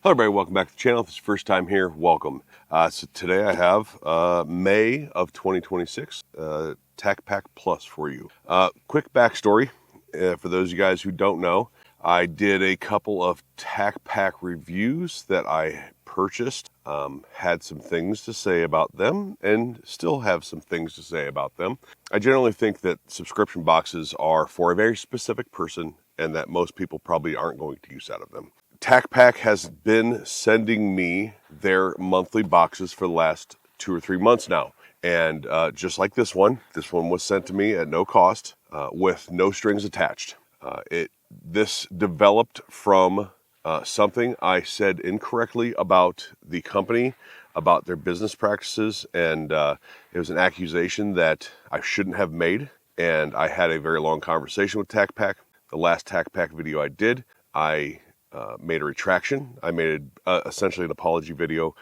Hello everybody, welcome back to the channel. If it's your first time here, welcome. So today I have May of 2026 TacPack Plus for you. Quick backstory, for those of you guys who don't know, I did a couple of TacPack reviews that I purchased, had some things to say about them, and still have some things to say about them. I generally think that subscription boxes are for a very specific person and that most people probably aren't going to use out of them. TacPack has been sending me their monthly boxes for the last 2 or 3 months now. And just like this one was sent to me at no cost, with no strings attached. This developed from something I said incorrectly about the company, about their business practices, and it was an accusation that I shouldn't have made. And I had a very long conversation with TacPack. The last TacPack video I did, I made a retraction. I made essentially an apology video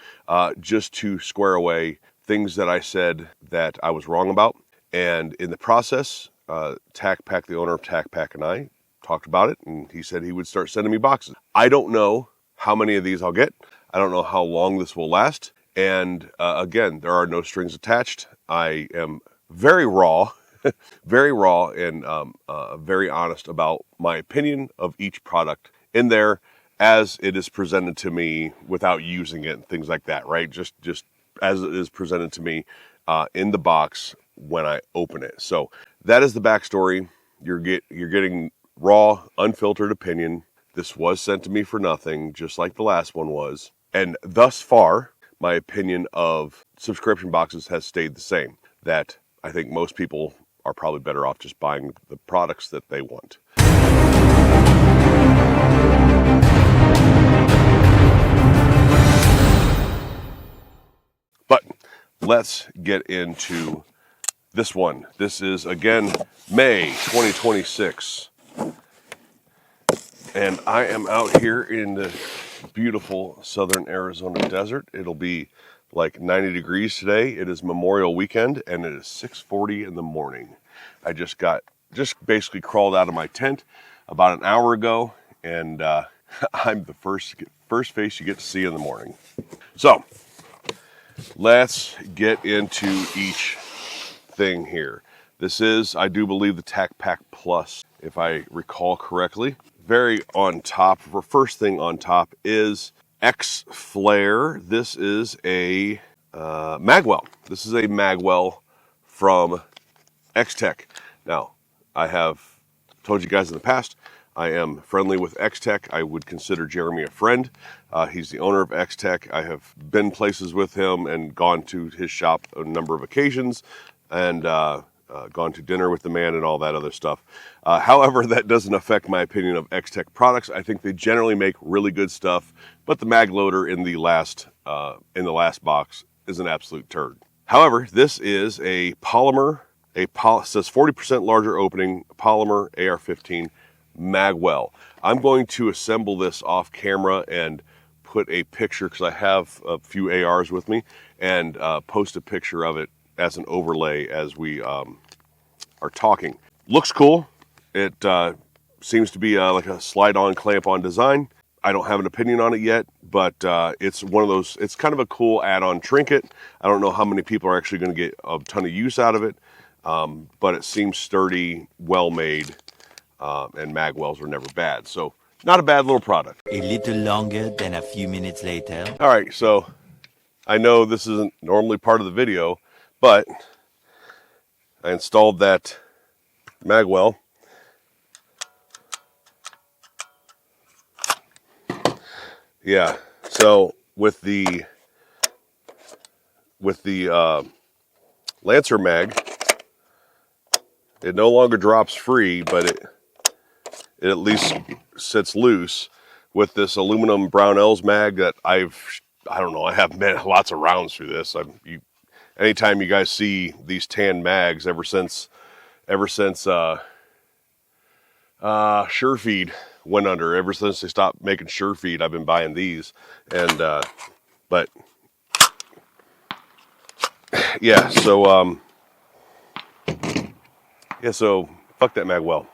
just to square away things that I said that I was wrong about. And in the process, TacPack, the owner of TacPack, and I talked about it, and he said he would start sending me boxes. I don't know how many of these I'll get. I don't know how long this will last. And again, there are no strings attached. I am very raw, very raw, and very honest about my opinion of each product in there as it is presented to me without using it and things like that, right? Just as it is presented to me in the box when I open it. So that is the backstory. You're getting raw, unfiltered opinion. This was sent to me for nothing, just like the last one was. And thus far, my opinion of subscription boxes has stayed the same. That I think most people are probably better off just buying the products that they want. But let's get into this one. This is, again, May 2026. And I am out here in the beautiful southern Arizona desert. It'll be like 90 degrees today. It is Memorial Weekend, and it is 6:40 in the morning. I just basically crawled out of my tent about an hour ago, and I'm the first face you get to see in the morning. So let's get into each thing here. This is, I do believe, the TacPack Plus, if I recall correctly. Very on top, first thing on top is X Flare. This is a magwell. This is a magwell from X-Tech. Now, I have told you guys in the past, I am friendly with X-Tech. I would consider Jeremy a friend. He's the owner of X-Tech. I have been places with him and gone to his shop a number of occasions, and gone to dinner with the man and all that other stuff. However, that doesn't affect my opinion of X-Tech products. I think they generally make really good stuff, but the mag loader in the last box is an absolute turd. However, this is a polymer, it says 40% larger opening, polymer AR-15 magwell. I'm going to assemble this off camera and put a picture, because I have a few ARs with me, and post a picture of it as an overlay as we are talking. Looks cool. It seems to be like a slide-on, clamp-on design. I don't have an opinion on it yet, but it's one of those, it's kind of a cool add-on trinket. I don't know how many people are actually going to get a ton of use out of it, but it seems sturdy, well-made, and magwells are never bad. So not a bad little product. A little longer than a few minutes later. All right, so I know this isn't normally part of the video, but I installed that magwell. Yeah, so with the Lancer mag, it no longer drops free, but it at least sits loose. With this aluminum Brownells mag that I don't know, I have lots of rounds through this. Anytime you guys see these tan mags, ever since SureFeed went under, ever since they stopped making SureFeed, I've been buying these. And but yeah, so fuck that magwell.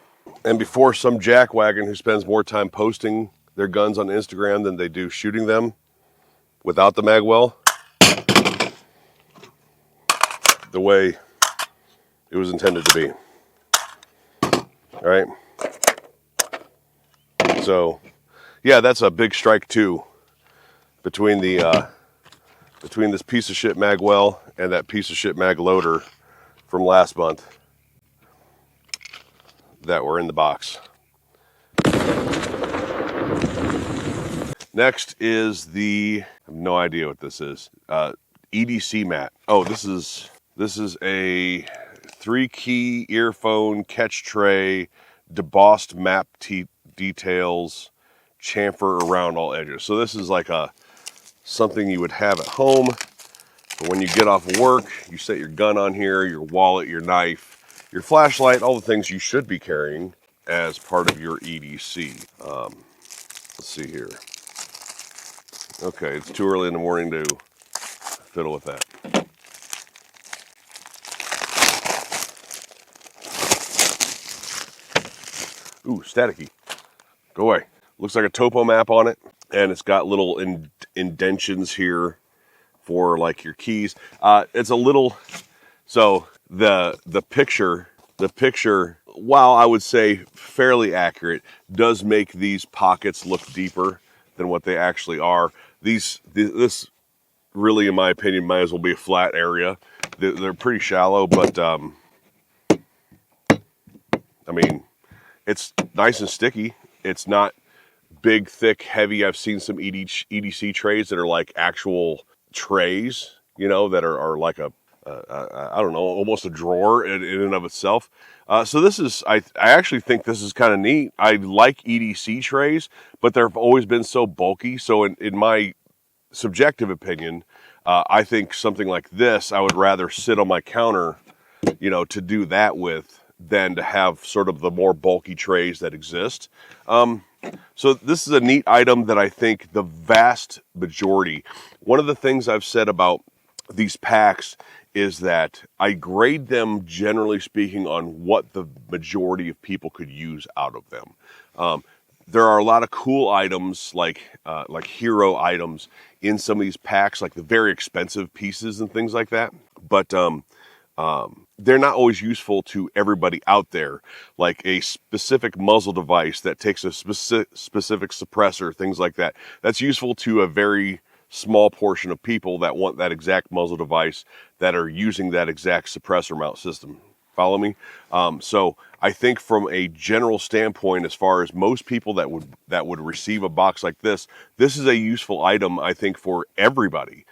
And before some jackwagon who spends more time posting their guns on Instagram than they do shooting them without the mag well, the way it was intended to be. All right. So, yeah, that's a big strike too between the between this piece of shit mag well and that piece of shit mag loader from last month that were in the box. Next is I have no idea what this is. EDC mat. Oh, this is a 3-key earphone catch tray, debossed map details, chamfer around all edges. So this is like something you would have at home. But when you get off of work, you set your gun on here, your wallet, your knife, your flashlight, all the things you should be carrying as part of your EDC. Let's see here. Okay, it's too early in the morning to fiddle with that. Ooh, staticky. Go away. Looks like a topo map on it, and it's got little indentions here for like your keys. It's a little, so the picture, while I would say fairly accurate, does make these pockets look deeper than what they actually are. This really, in my opinion, might as well be a flat area. They're pretty shallow, but I mean, it's nice and sticky. It's not big, thick, heavy. I've seen some EDC trays that are like actual trays, that are like I don't know, almost a drawer in and of itself. So this is, I actually think this is kind of neat. I like EDC trays, but they've always been so bulky. So in my subjective opinion, I think something like this, I would rather sit on my counter, to do that with than to have sort of the more bulky trays that exist. So this is a neat item that I think the vast majority, one of the things I've said about these packs is that I grade them, generally speaking, on what the majority of people could use out of them. There are a lot of cool items like hero items in some of these packs, like the very expensive pieces and things like that. But they're not always useful to everybody out there, like a specific muzzle device that takes a specific suppressor, things like that. That's useful to a very small portion of people that want that exact muzzle device, that are using that exact suppressor mount system. Follow me? So I think from a general standpoint, as far as most people that would receive a box like this is a useful item, I think, for everybody.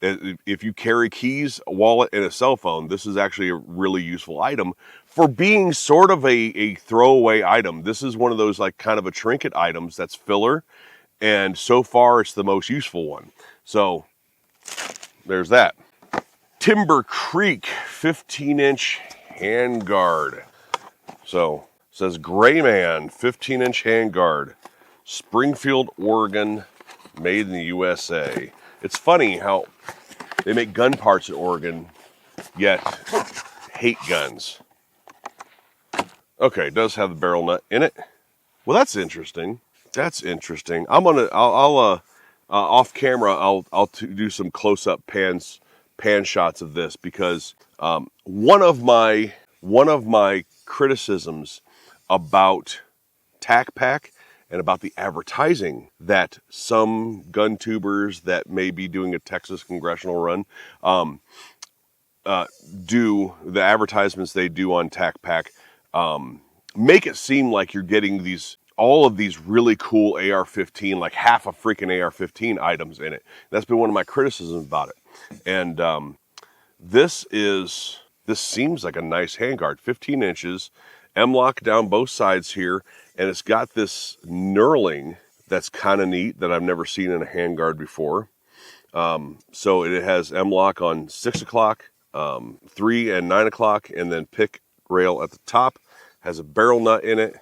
If you carry keys, a wallet, and a cell phone, this is actually a really useful item for being sort of a throwaway item. This is one of those like kind of a trinket items that's filler, and so far it's the most useful one. So there's that. Timber Creek 15-inch handguard. So it says Gray Man 15-inch handguard, Springfield, Oregon, made in the USA. It's funny how they make gun parts in Oregon, yet hate guns. Okay, it does have the barrel nut in it. Well, that's interesting. I'll off camera, I'll do some close-up pan shots of this, because one of my criticisms about TacPack and about the advertising that some gun tubers that may be doing a Texas congressional run do, the advertisements they do on TacPack, make it seem like you're getting all of these really cool AR-15, like half a freaking AR-15 items in it. That's been one of my criticisms about it. And this seems like a nice handguard, 15 inches, M-lock down both sides here, and it's got this knurling that's kind of neat that I've never seen in a handguard before. So it has M-lock on 6 o'clock, 3 and 9 o'clock, and then pick rail at the top. Has a barrel nut in it,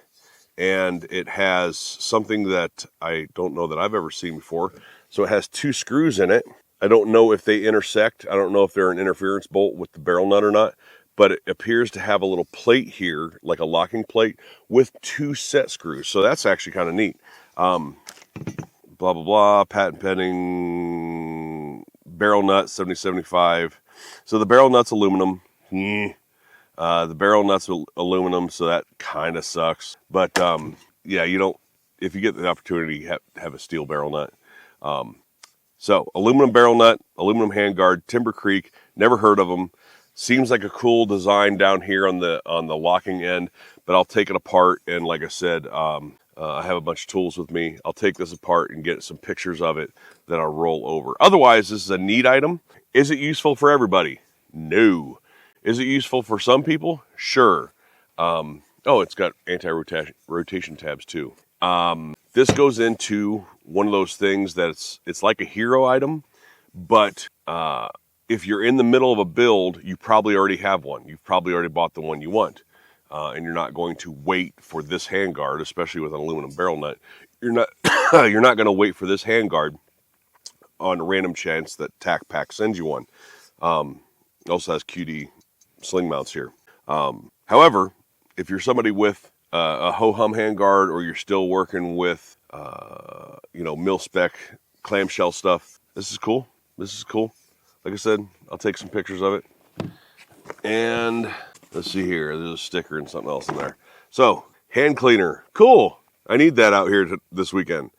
and it has something that I don't know that I've ever seen before. So it has 2 screws in it. I don't know if they intersect. I don't know if they're an interference bolt with the barrel nut or not, but it appears to have a little plate here, like a locking plate, with 2 set screws. So that's actually kind of neat. Blah, blah, blah, patent pending, barrel nut, 7075. So the barrel nut's aluminum. The barrel nut's aluminum, so that kind of sucks. But yeah, you don't, if you get the opportunity, have a steel barrel nut. So aluminum barrel nut, aluminum handguard, Timber Creek, never heard of them. Seems like a cool design down here on the locking end, but I'll take it apart. And like I said, I have a bunch of tools with me. I'll take this apart and get some pictures of it that I'll roll over. Otherwise, this is a neat item. Is it useful for everybody? No. Is it useful for some people? Sure. Oh, it's got anti-rotation tabs too. This goes into one of those things that it's like a hero item, but if you're in the middle of a build, you probably already have one. You've probably already bought the one you want. And you're not going to wait for this handguard, especially with an aluminum barrel nut. You're not you're not going to wait for this handguard on a random chance that TacPack sends you one. It also has QD sling mounts here. However, if you're somebody with a ho-hum handguard, or you're still working with mil-spec clamshell stuff, this is cool. This is cool. Like I said, I'll take some pictures of it. And let's see here. There's a sticker and something else in there. So, hand cleaner. Cool. I need that out here this weekend.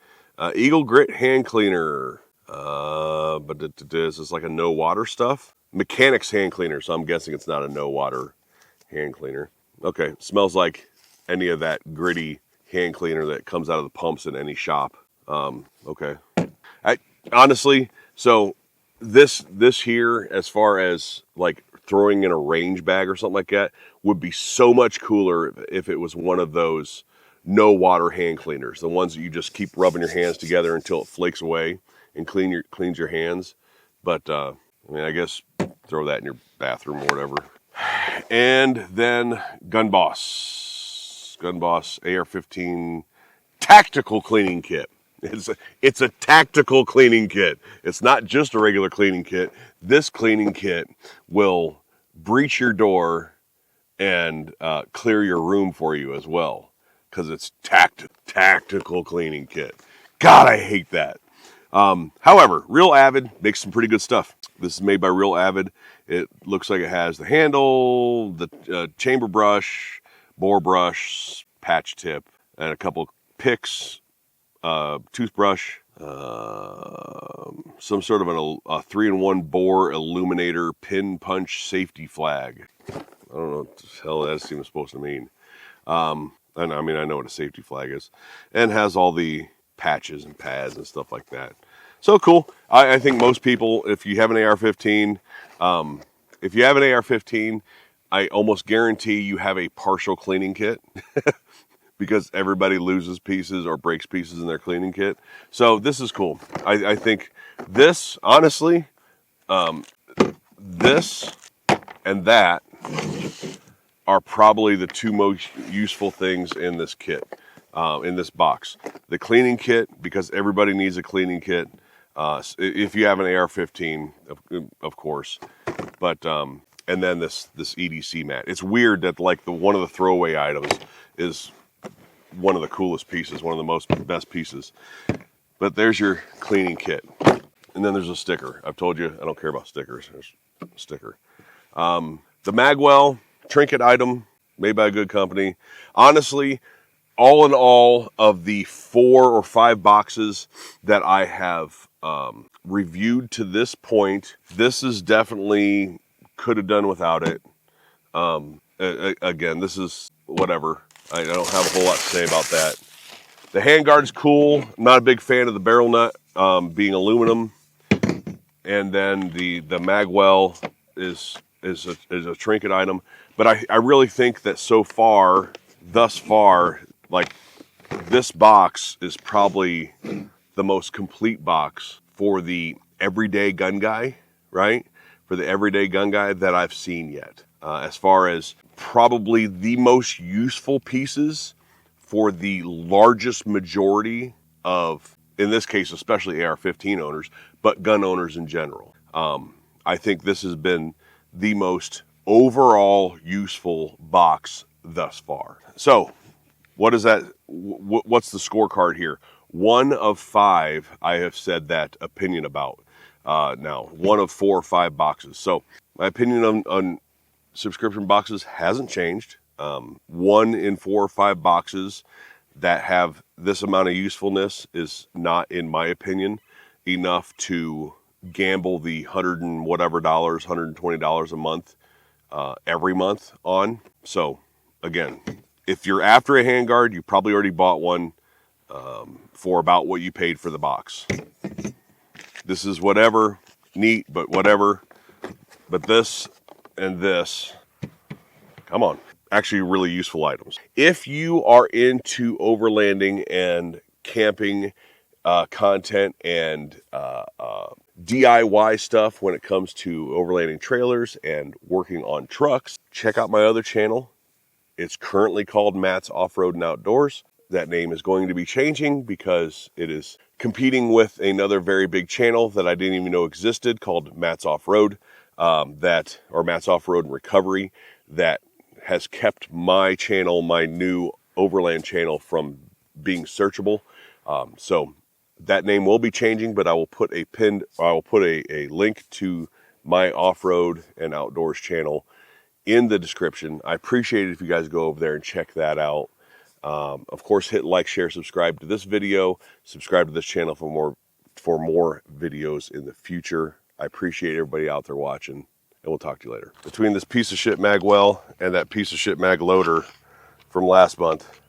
Eagle Grit hand cleaner. But this is like a no water stuff. Mechanics hand cleaner. So I'm guessing it's not a no water hand cleaner. Okay. Smells like any of that gritty hand cleaner that comes out of the pumps in any shop. Okay. Honestly, so this here, as far as like throwing in a range bag or something like that, would be so much cooler if it was one of those no water hand cleaners, the ones that you just keep rubbing your hands together until it flakes away and cleans your hands. But I guess throw that in your bathroom or whatever. And then Gun Boss AR-15 tactical cleaning kit. It's a tactical cleaning kit. It's not just a regular cleaning kit. This cleaning kit will breach your door and clear your room for you as well, because it's tactical cleaning kit. God, I hate that. However, Real Avid makes some pretty good stuff. This is made by Real Avid. It looks like it has the handle, the chamber brush, bore brush, patch tip, and a couple picks, toothbrush, some sort of a 3-in-1 bore illuminator pin punch safety flag. I don't know what the hell that's even supposed to mean. I know what a safety flag is, and has all the patches and pads and stuff like that. So cool. I think most people, if you have an AR-15, I almost guarantee you have a partial cleaning kit. Because everybody loses pieces or breaks pieces in their cleaning kit. So this is cool. I think this, honestly, this and that are probably the two most useful things in this kit, in this box. The cleaning kit, because everybody needs a cleaning kit. If you have an AR-15, of course. But and then this EDC mat. It's weird that like one of the throwaway items is one of the coolest pieces, one of the best pieces. But there's your cleaning kit. And then there's a sticker. I've told you I don't care about stickers. There's a sticker. The Magwell trinket item made by a good company. Honestly, all in all, of the 4 or 5 boxes that I have reviewed to this point, this is definitely could have done without it. Again, this is whatever. I don't have a whole lot to say about that. The handguard's cool. I'm not a big fan of the barrel nut being aluminum. And then the Magwell is a trinket item. But I really think that thus far, like this box is probably the most complete box for the everyday gun guy, right? For the everyday gun guy that I've seen yet. As far as probably the most useful pieces for the largest majority of, in this case, especially AR-15 owners, but gun owners in general. I think this has been the most overall useful box thus far. So, what is that? What's the scorecard here? one of 5 I have said that opinion about. Now, one of 4 or 5 boxes. So my opinion on subscription boxes hasn't changed. 1 in 4 or 5 boxes that have this amount of usefulness is not, in my opinion, enough to gamble the $100 and whatever dollars, $120 a month, every month on. So again, if you're after a handguard, you probably already bought one for about what you paid for the box. This is whatever, neat, but whatever. But this and this, come on, actually really useful items. If you are into overlanding and camping content and DIY stuff when it comes to overlanding trailers and working on trucks, check out my other channel. It's currently called Matt's Off-Road and Outdoors. That name is going to be changing because it is competing with another very big channel that I didn't even know existed called Matt's Off-Road, or Matt's Off-Road and Recovery, that has kept my channel, my new overland channel, from being searchable. So that name will be changing, but I will put a link to my off-road and outdoors channel in the description. I appreciate it if you guys go over there and check that out. Of course, hit like, share, subscribe to this video, subscribe to this channel for more videos in the future. I appreciate everybody out there watching, and we'll talk to you later. Between this piece of shit mag well and that piece of shit mag loader from last month,